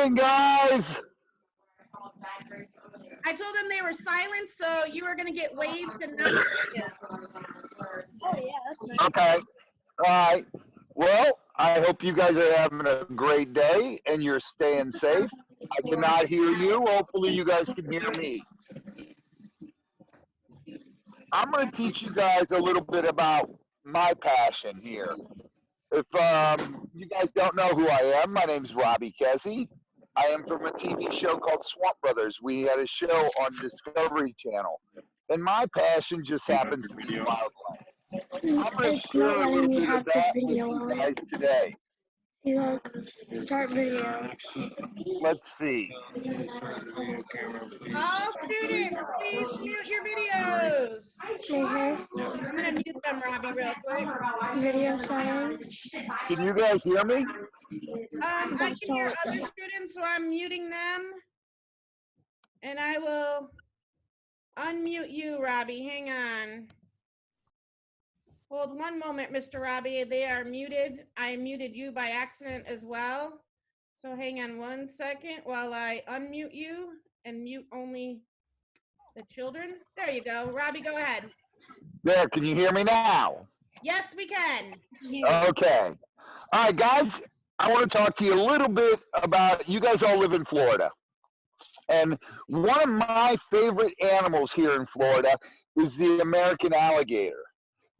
morning, guys. I told them they were silent, so you were going to get waved and not serious. Oh, yeah, that's nice. Okay. All right. Well, I hope you guys are having a great day and you're staying safe. I cannot hear you. Hopefully, you guys can hear me. I'm going to teach you guys a little bit about my passion here. If you guys don't know who I am, my name's Robbie Keszey. I am from a TV show called Swamp Brothers. We had a show on Discovery Channel. And my passion just happens to be wildlife. I'm going to share a little bit of that with you guys today. Start video. Let's see. All students, please mute your videos. Right I'm going to mute them, Robbie, real quick. here. Video settings. Can you guys hear me? I can hear other students, so I'm muting them. And I will unmute you, Robbie. Hang on. Hold one moment, Mr. Robbie. They are muted. I muted you by accident as well. So hang on 1 second while I unmute you and mute only the children. There you go. Robbie, go ahead. There, can you hear me now? Yes, we can. Okay. All right, guys, I want to talk to you a little bit about, you guys all live in Florida. And one of my favorite animals here in Florida is the American alligator.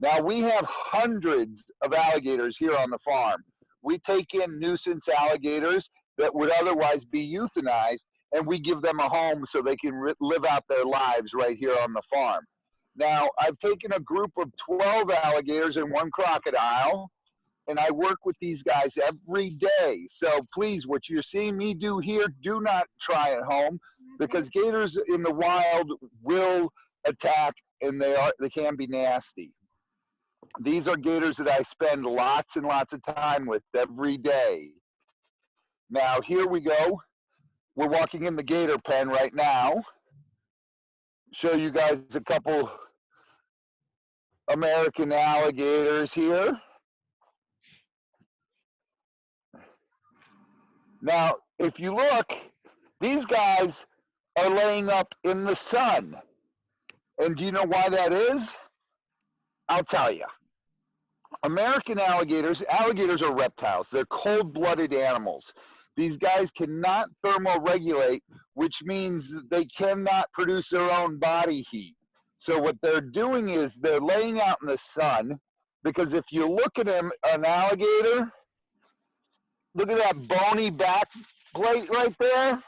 Now, we have hundreds of alligators here on the farm. We take in nuisance alligators that would otherwise be euthanized, and we give them a home so they can live out their lives right here on the farm. Now, I've taken a group of 12 alligators and 1 crocodile, and I work with these guys every day. So please, what you're seeing me do here, do not try at home, because gators in the wild will attack, and they can be nasty. These are gators that I spend lots and lots of time with every day. Now, here we go. We're walking in the gator pen right now. Show you guys a couple American alligators here. Now, if you look, these guys are laying up in the sun. And do you know why that is? I'll tell you. American alligators are reptiles. They're cold-blooded animals. These guys cannot thermoregulate, which means they cannot produce their own body heat. So what they're doing is they're laying out in the sun, because if you look at an alligator, look at that bony back plate right there.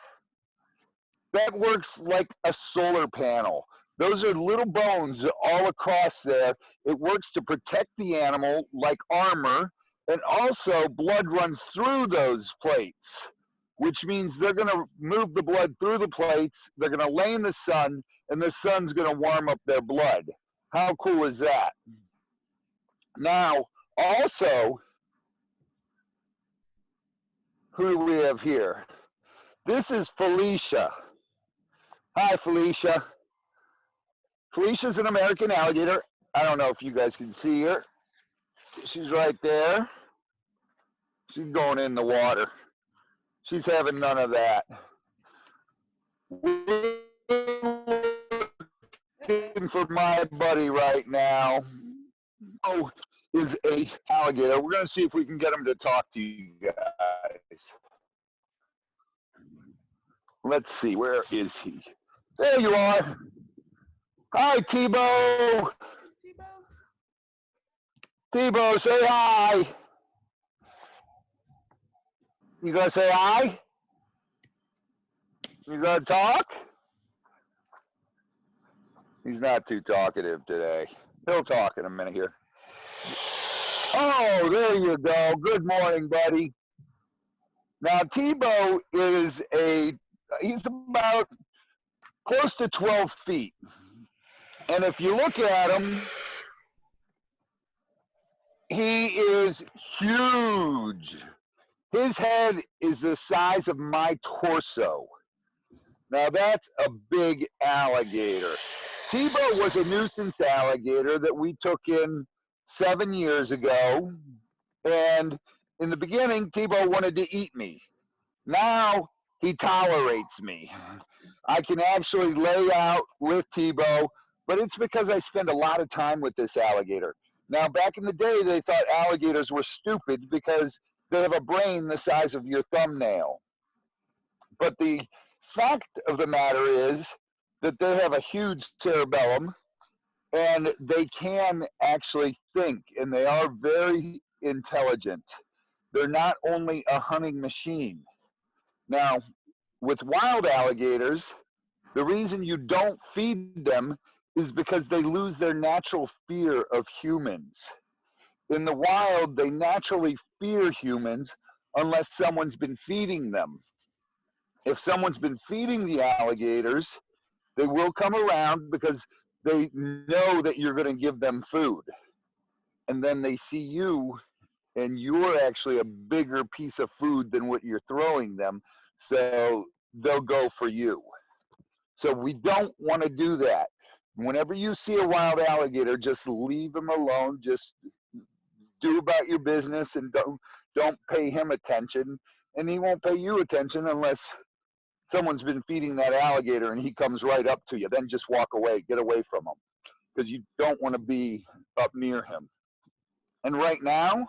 That works like a solar panel. Those are little bones all across there. It works to protect the animal like armor, and also blood runs through those plates, which means they're going to move the blood through the plates. They're going to lay in the sun, and the sun's going to warm up their blood. How cool is that? Now, also, who do we have here? This is Felicia. Hi, Felicia. Felicia's an American alligator. I don't know if you guys can see her. She's right there. She's going in the water. She's having none of that. We're looking for my buddy right now. Oh, is a alligator. We're going to see if we can get him to talk to you guys. Let's see, where is he? There you are. Hi, Tebow. Tebow, say hi. You gonna say hi? You gonna talk? He's not too talkative today. He'll talk in a minute here. Oh, there you go. Good morning, buddy. Now, Tebow he's about close to 12 feet. And if you look at him, he is huge. His head is the size of my torso. Now that's a big alligator. Tebow was a nuisance alligator that we took in 7 years ago. And in the beginning, Tebow wanted to eat me. Now he tolerates me. I can actually lay out with Tebow, but it's because I spend a lot of time with this alligator. Now, back in the day, they thought alligators were stupid because they have a brain the size of your thumbnail. But the fact of the matter is that they have a huge cerebellum and they can actually think, and they are very intelligent. They're not only a hunting machine. Now, with wild alligators, the reason you don't feed them is because they lose their natural fear of humans. In the wild, they naturally fear humans unless someone's been feeding them. If someone's been feeding the alligators, they will come around because they know that you're going to give them food. And then they see you, and you're actually a bigger piece of food than what you're throwing them. So they'll go for you. So we don't want to do that. Whenever you see a wild alligator, just leave him alone. Just do about your business and don't pay him attention. And he won't pay you attention unless someone's been feeding that alligator and he comes right up to you. Then just walk away, get away from him, because you don't want to be up near him. And right now,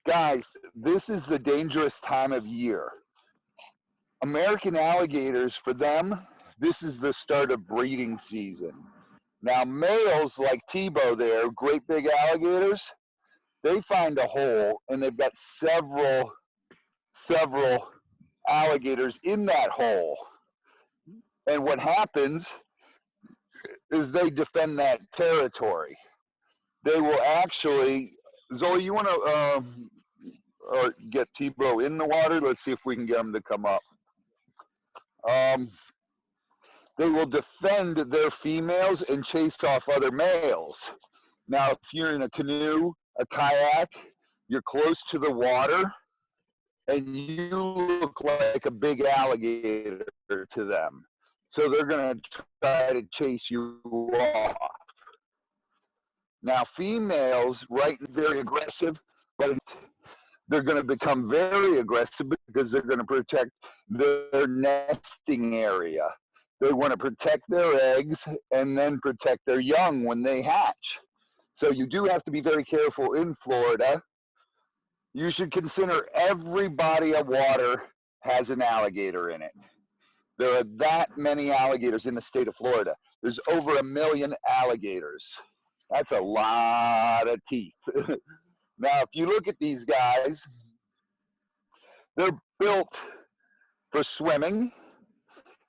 guys, this is the dangerous time of year. American alligators, for them, this is the start of breeding season. Now, males like Tebow there, great big alligators, they find a hole and they've got several alligators in that hole. And what happens is they defend that territory. They will actually, Zoe, you want to get Tebow in the water? Let's see if we can get him to come up. They will defend their females and chase off other males. Now, if you're in a canoe, a kayak, you're close to the water, and you look like a big alligator to them. So they're going to try to chase you off. Now, females, right, very aggressive, but they're going to become very aggressive because they're going to protect their nesting area. They want to protect their eggs and then protect their young when they hatch. So you do have to be very careful in Florida. You should consider every body of water has an alligator in it. There are that many alligators in the state of Florida. There's over 1 million alligators. That's a lot of teeth. Now, if you look at these guys, they're built for swimming,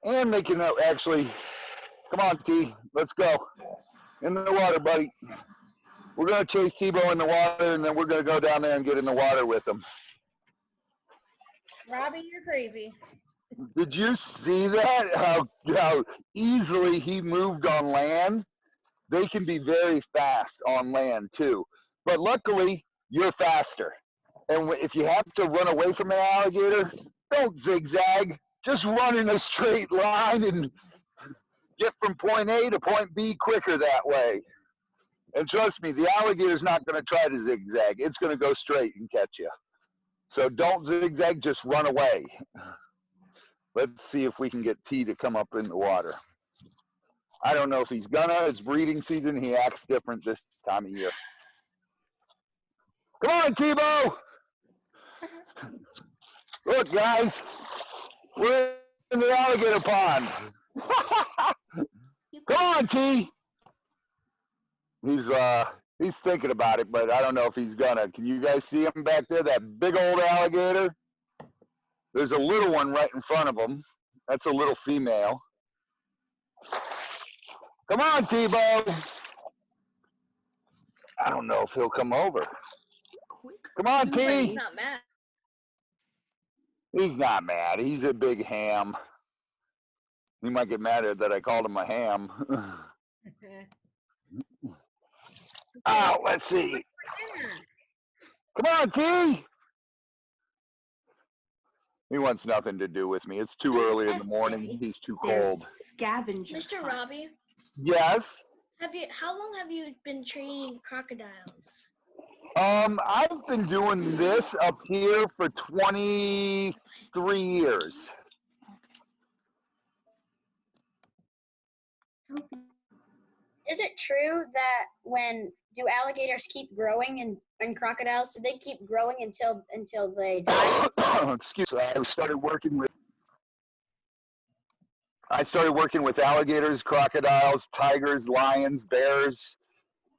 and they can actually, come on, T, let's go. In the water, buddy. We're going to chase Tebow in the water, and then we're going to go down there and get in the water with him. Robbie, you're crazy. Did you see that? How easily he moved on land? They can be very fast on land, too. But luckily, you're faster. And if you have to run away from an alligator, don't zigzag. Just run in a straight line and get from point A to point B quicker that way. And trust me, the alligator's not going to try to zigzag. It's going to go straight and catch you. So don't zigzag, just run away. Let's see if we can get T to come up in the water. I don't know if he's gonna. It's breeding season. He acts different this time of year. Come on, Tebow! Look, guys, we're in the alligator pond. Come on, T. He's thinking about it, but I don't know if he's gonna. Can you guys see him back there? That big old alligator. There's a little one right in front of him. That's a little female. Come on, Tebow. I don't know if he'll come over. Come on, T. He's not mad. He's not mad. He's a big ham. He might get mad that I called him a ham. Oh, let's see. Come on, T. He wants nothing to do with me. It's too early in the morning. He's too cold. Scavengers. Mr. Robbie, Yes. how long have you been training crocodiles? I've been doing this up here for 23 years. is it true that do alligators keep growing and crocodiles? Do they keep growing until they die? Excuse me. I started working with alligators, crocodiles, tigers, lions, bears,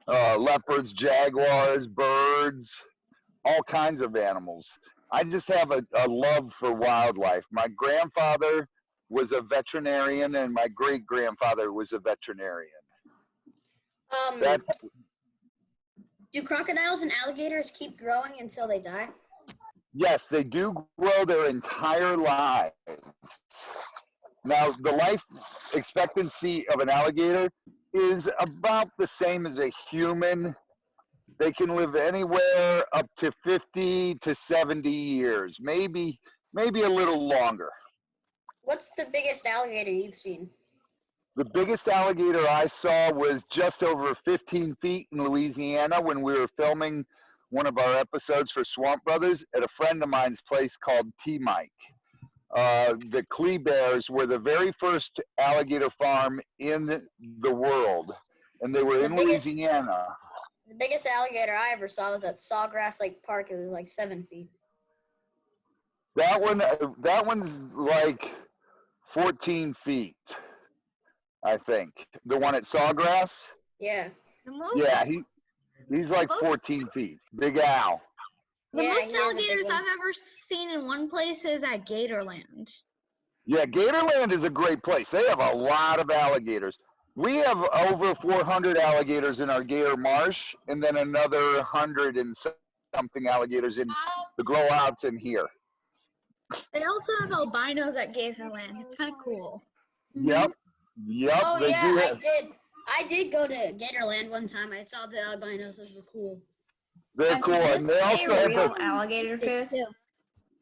leopards, jaguars, birds, all kinds of animals. I just have a love for wildlife. My grandfather was a veterinarian, and my great grandfather was a veterinarian. That Do crocodiles and alligators keep growing until they die? Yes, they do grow their entire lives. Now, the life expectancy of an alligator is about the same as a human. They can live anywhere up to 50 to 70 years, maybe a little longer. What's the biggest alligator you've seen? The biggest alligator I saw was just over 15 feet in Louisiana when we were filming one of our episodes for Swamp Brothers at a friend of mine's place called T-Mike. The Clee Bears were the very first alligator farm in the world, and they were in Louisiana. The biggest alligator I ever saw was at Sawgrass Lake Park. It was like 7 feet. That one's like 14 feet, I think. The one at Sawgrass? Yeah. Yeah, he's like 14 feet. Big Al. The Yeah, most he is a big alligators one. I've ever seen in one place is at Gatorland. Yeah, Gatorland is a great place. They have a lot of alligators. We have over 400 alligators in our Gator Marsh, and then another 100 and something alligators in the grow outs in here. They also have albinos at Gatorland. It's kind of cool. Yep. Oh They yeah, do I have- did. I did go to Gatorland one time. I saw the albinos. Those were cool. They're cool. And they also have real the, alligator tooth.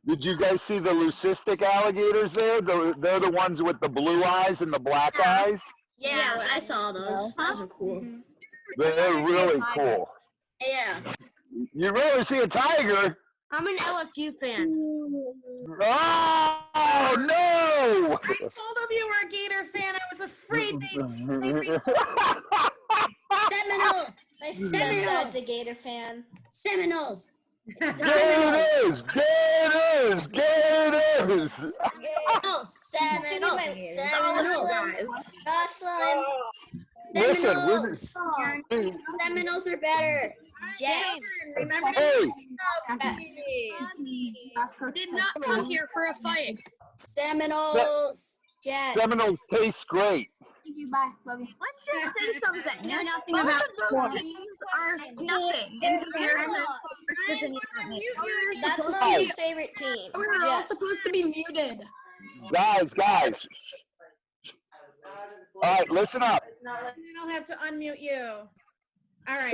did you guys see the leucistic alligators there? They're the ones with the blue eyes and the black eyes. Yeah, I saw those. Those are cool. They're really cool. Yeah. You'd rather see a tiger? I'm an LSU fan. Oh, no! I told him you were a Gator fan. I was afraid they. Seminoles. My Seminoles. stepdad's a Gator fan. Seminoles. It's the Seminoles. Gators! Gators! Seminoles. Seminoles. Jocelyn. Listen, Seminoles. Seminoles are better. James, remember hey, Did not come here for a fight. Seminoles. Jets. Seminoles taste great. Thank you, bye. Love you. Let's just say something. I know nothing Both about of those sports. teams are nothing in comparison to That's Mommy's favorite team. We're all Jets. supposed to be muted. Guys. All right, listen up. I don't have to unmute you. All right.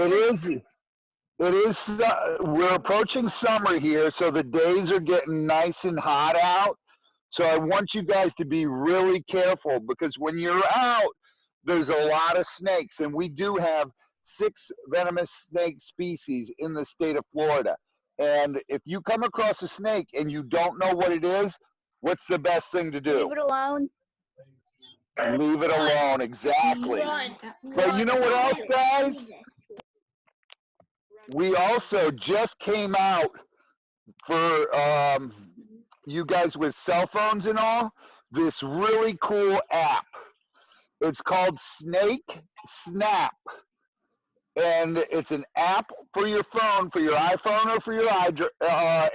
It is, we're approaching summer here, so the days are getting nice and hot out. So I want you guys to be really careful because when you're out, there's a lot of snakes, and we do have 6 venomous snake species in the state of Florida. And if you come across a snake and you don't know what it is, what's the best thing to do? Leave it alone. Leave it alone, exactly. But you know what else, guys? We also just came out for you guys with cell phones and all, this really cool app. It's called Snake Snap. And it's an app for your phone, for your iPhone or for your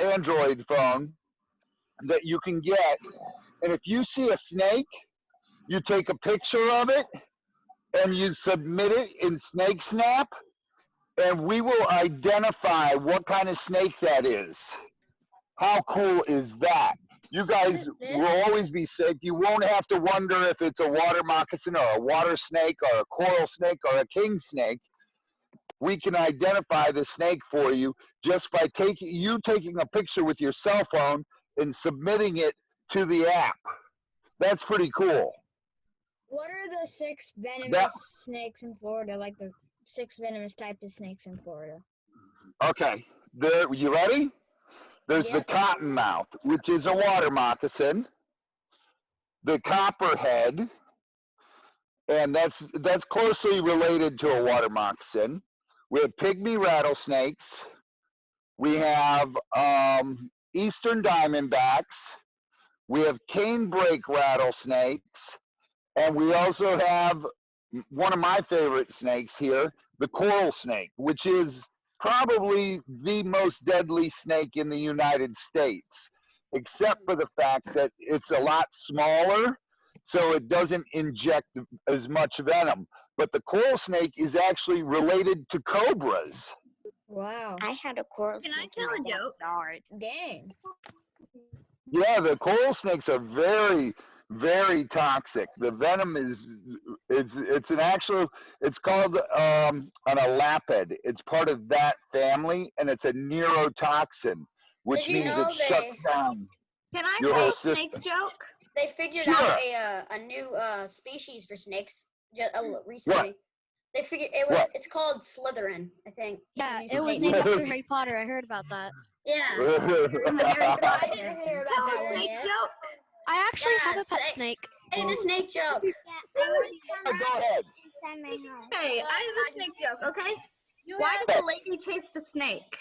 Android phone that you can get. And if you see a snake, you take a picture of it and you submit it in Snake Snap, and we will identify what kind of snake that is. How cool is that? You guys will always be safe. You won't have to wonder if it's a water moccasin or a water snake or a coral snake or a king snake. We can identify the snake for you just by taking a picture with your cell phone and submitting it to the app. That's pretty cool. What are the 6 venomous snakes in Florida? Like the 6 venomous types of snakes in Florida? Okay, you ready? There's the cottonmouth, which is a water moccasin. The copperhead, and that's closely related to a water moccasin. We have pygmy rattlesnakes. We have eastern diamondbacks. We have canebrake rattlesnakes, and we also have one of my favorite snakes here, the coral snake, which is probably the most deadly snake in the United States, except for the fact that it's a lot smaller, so it doesn't inject as much venom. But the coral snake is actually related to cobras. Wow. I had a coral Can I snake tell in a my joke? backyard. Dang. Yeah, the coral snakes are very, very toxic. The venom is it's an actual it's called an elapid. It's part of that family, and it's a neurotoxin, which Did you means know it shuts down Can I your tell whole a snake system. joke? they figured Sure. out a new species for snakes recently. They figured What? it's called Slytherin, I think. It's a Yeah, new it was snake. named after Harry Potter. I heard about that. Yeah. From the Harry I Potter. didn't hear about Tell that a one snake yet. joke. I actually have a Yes, pet snake. Hey, the snake joke. Go ahead. Hey, I have a snake joke, okay? You Why have did the lady chase the snake?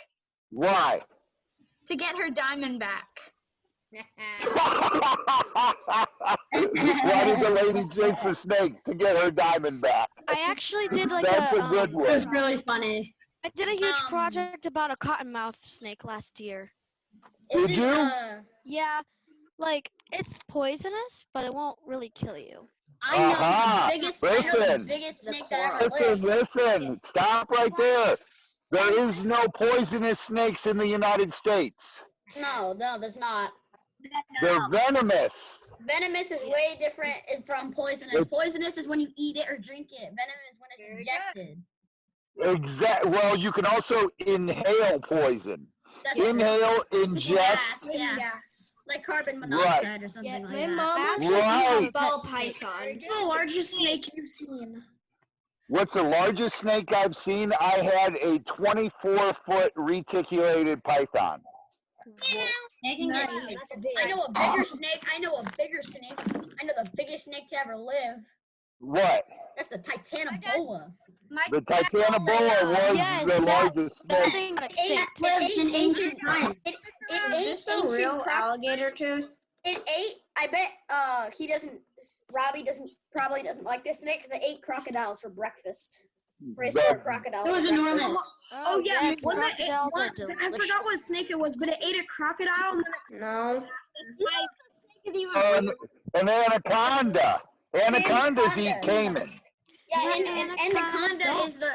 Why? To get her diamond back. Why did the lady chase the snake? To get her diamond back. I actually did like That's a good It was one. really funny. I did a huge Um, project about a cottonmouth snake last year. Is Did it, you? Yeah, like it's poisonous, but it won't really kill you. I know Uh-huh. the biggest. I know the Listen. biggest The snake that coral. ever lived. Listen. Stop right there. There is no poisonous snakes in the United States. No, there's not. They're venomous. Venomous is way different from poisonous. It's- Poisonous is when you eat it or drink it. Venom is when it's Very good. injected. Well, you can also inhale poison. That's Inhale, It's ingest. gas, yeah. Yes. Like carbon monoxide or something like my that. mom I actually actually have do a have ball a python. It's the largest snake you've seen. What's the largest snake I've seen? I had a 24-foot reticulated python. Nice. I know a bigger snake. I know the biggest snake to ever live. What? That's the Titanoboa. The Titanoboa was Yes, the that- largest That snake. thing got It ate, extinct. it ate ancient. It Is ate this a ancient real alligator tooth? It ate. I bet. He doesn't. Robbie probably doesn't like this snake because it ate crocodiles for breakfast. Prehistoric crocodiles. It was for enormous. breakfast. Oh yeah, yes, one that ate crocodiles are one, I forgot what delicious. snake it was, but it ate a crocodile and then it No. An anaconda. Anacondas eat camen. Yeah, and Anaconda. anaconda is the.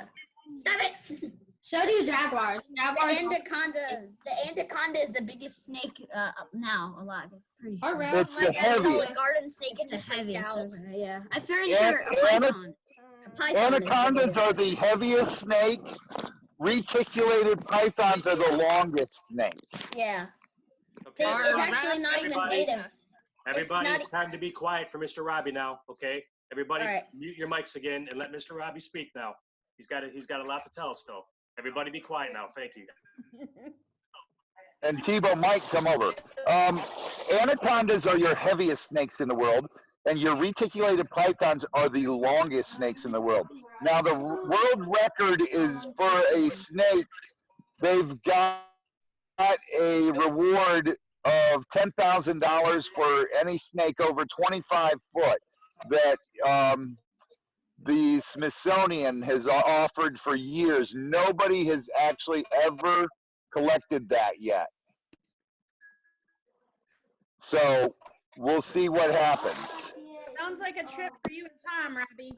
Stop it. so do jaguars. Jaguars The anaconda is the biggest snake now alive. Pretty sure. are It's the heaviest. garden snake It's the heaviest. Yeah, I'm pretty An- sure a python. A python is Anacondas are the heaviest snake. Reticulated pythons are the longest snake. Yeah. Okay, It's actually not even everybody, native. everybody, not- it's time to be quiet for Mr. Robbie now, okay? Everybody, All right. mute your mics again and let Mr. Robbie speak now. He's got a lot to tell us, though. Everybody be quiet now, thank you. And Tebow might come over. Anacondas are your heaviest snakes in the world, and your reticulated pythons are the longest snakes in the world. Now, the world record is for a snake. They've got a reward of $10,000 for any snake over 25 foot that the Smithsonian has offered for years. Nobody has actually ever collected that yet. So we'll see what happens. Sounds like a trip for you and Tom, Robbie.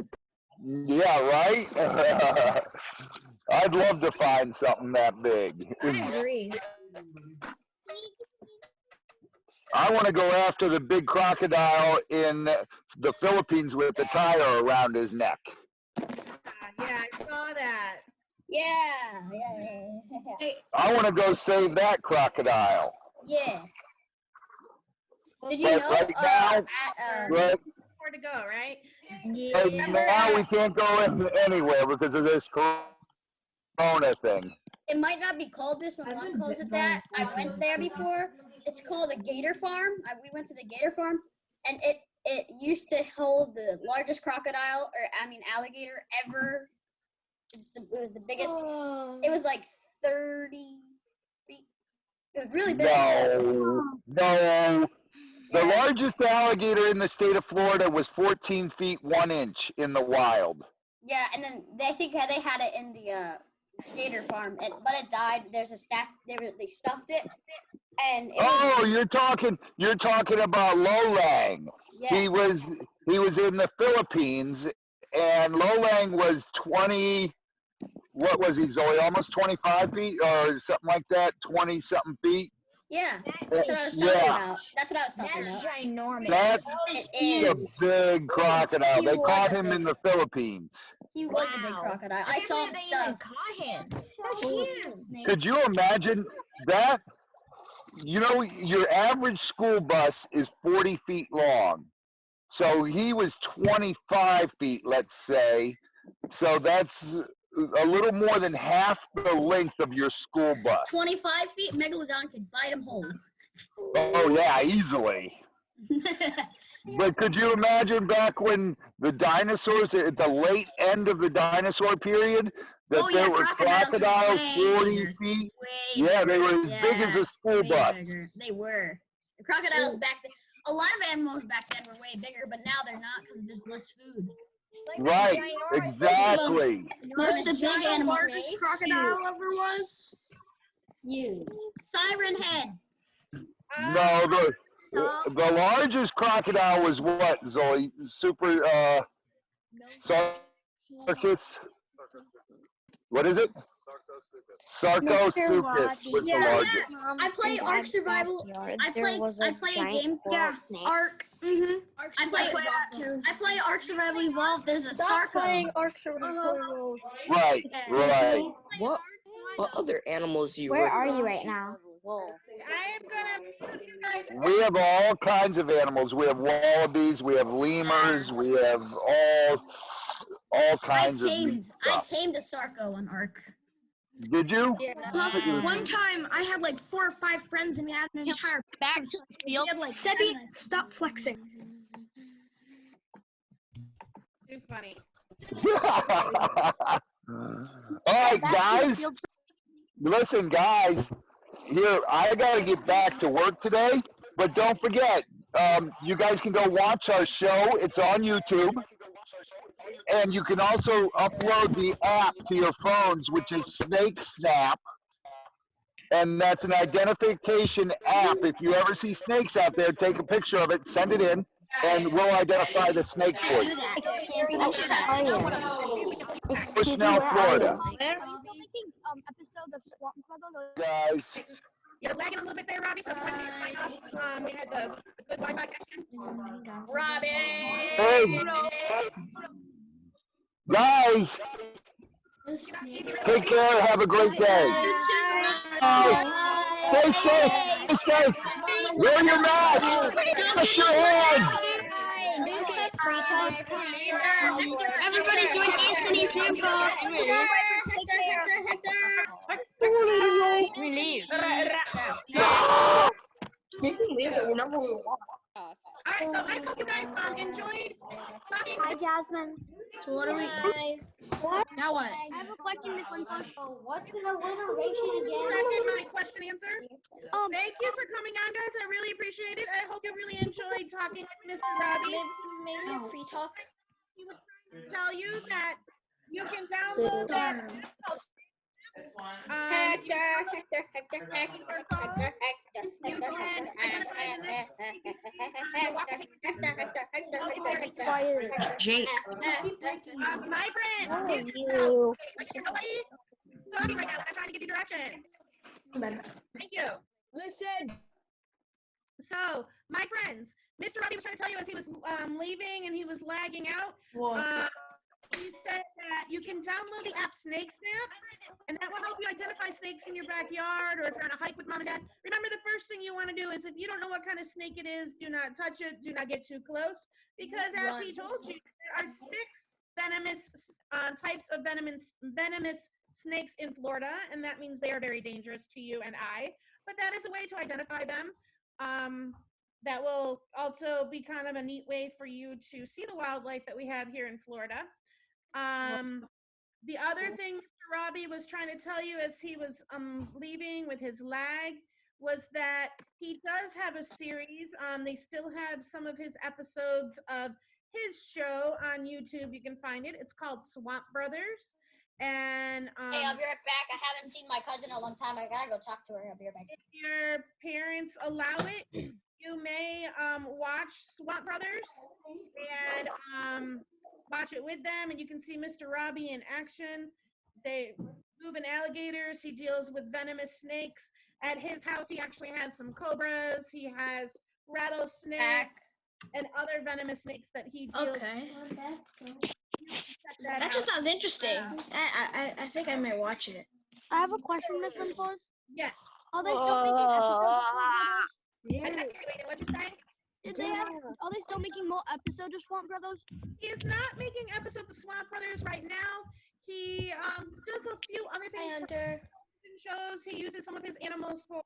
Yeah, right? I'd love to find something that big. I agree. I want to go after the big crocodile in the Philippines with the tire around his neck. Yeah, I saw that. Yeah. I want to go save that crocodile. Yeah. Did you But know? right now, Right, Where to go, right? right Yeah. now we can't go anywhere because of this corona thing. It might not be called this, but one calls it that. I went there before. It's called a gator farm. We went to the gator farm, and it used to hold the largest crocodile, alligator ever. It was the biggest. It was like 30 feet. It was really big. No. The Yeah. largest alligator in the state of Florida was 14 feet 1 inch in the wild. Yeah, and then I think they had it in the gator farm, but it died. There's a stack. They stuffed it, and it was, You're talking about Lolang. yeah. He was in the Philippines, and Lolang was 20. What was he, Zoe? Almost 25 feet or something like that. 20 something feet. Yeah, that's what I was talking about. That's what I was talking That's about. ginormous. That's It a is. big crocodile. He They was caught a him big- in the Philippines. He was a big Wow. crocodile. I can't saw him believe they even stuffed. caught him. That's huge. Could you imagine that? You know, your average school bus is 40 feet long. So he was 25 feet, let's say. So that's a little more than half the length of your school bus. 25 feet, Megalodon could bite him whole. Oh, yeah, easily. But could you imagine back when the dinosaurs, at the late end of the dinosaur period, that there were crocodiles 40 feet? Yeah, they were as big as a school bus. Bigger. They were. The crocodiles back then, a lot of animals back then were way bigger, but now they're not because there's less food. Right, exactly. Most of the big animals. Largest crocodile ever was. Siren head. No, the largest crocodile was what, Zoe? Sarcus? What is it? Sarcosuchus was the largest. I play Ark Survival. I play a game. Yeah, Ark. Mm-hmm. I play that too. I play Ark Survival Evolved. There's a Stop playing Sarco. Ark Survival. Right, right. What other animals do you Where work are with? Oh, you right now? I am gonna mute you guys. We have all kinds of animals. We have wallabies, we have lemurs, we have all kinds of neat I stuff. tamed a Sarco on Ark. Did you? One time, I had like 4 or 5 friends, and we had an entire Back to the field. We had like Sebi, stop flexing. Too funny. All right, guys. Listen, guys. Here, I got to get back to work today, but don't forget, you guys can go watch our show. It's on YouTube. And you can also upload the app to your phones, which is Snake Snap. And that's an identification app. If you ever see snakes out there, take a picture of it, send it in, and we'll identify the snake for you. Bushnell, Florida. Guys. You're lagging a little bit there, Robbie, so if you want to sign off, we had the good Wi-Fi connection. Robbie. Hey. Guys, take care. Have a great day. Stay safe. Stay safe. Wear your mask. Wash your hands. Everybody join Anthony's sample. We leave. You can leave it whenever we want. All right, so I hope you guys enjoyed. Hi, Jasmine. So what are we? Now what? I have a question, Miss Lincoln. What's an alliteration again? Second, my question answer. Thank you for coming on, guys. I really appreciate it. I hope you really enjoyed talking with Mr. Robbie. Maybe a free talk. He was trying to tell you that you can download that. Jake. My friends, Oh, mute you. yourselves. Nobody talking right now. I'm trying to give you directions. Thank you. Listen. So, my friends, Mr. Robbie was trying to tell you as he was leaving and he was lagging out. He said that you can download the app Snake Snap, and that will help you identify snakes in your backyard or if you're on a hike with mom and dad. Remember, the first thing you want to do is if you don't know what kind of snake it is, do not touch it, do not get too close, because as he told you, there are 6 venomous types of venomous snakes in Florida, and that means they are very dangerous to you and I, but that is a way to identify them. that will also be kind of a neat way for you to see the wildlife that we have here in Florida. The other thing Mr. Robbie was trying to tell you as he was leaving with his lag was that he does have a series. They still have some of his episodes of his show on YouTube. You can find it. It's called Swamp Brothers. And Hey, I'll be right back. I haven't seen my cousin in a long time. I gotta go talk to her. I'll be right back. if your parents allow it, you may watch Swamp Brothers and watch it with them, and you can see Mr. Robbie in action. They moving alligators. He deals with venomous snakes. At his house, he actually has some cobras. He has rattlesnakes and other venomous snakes that he deals Okay. with. Check That out. just sounds interesting. I think I might watch it. I have a question, Miss Wimples. Yes. Are they still making episodes of Swamp Brothers? I can't hear you. What'd you say? Are they still making more episodes of Swamp Brothers? He is not making episodes of Swamp Brothers right now. He does a few other things for television shows. He uses some of his animals for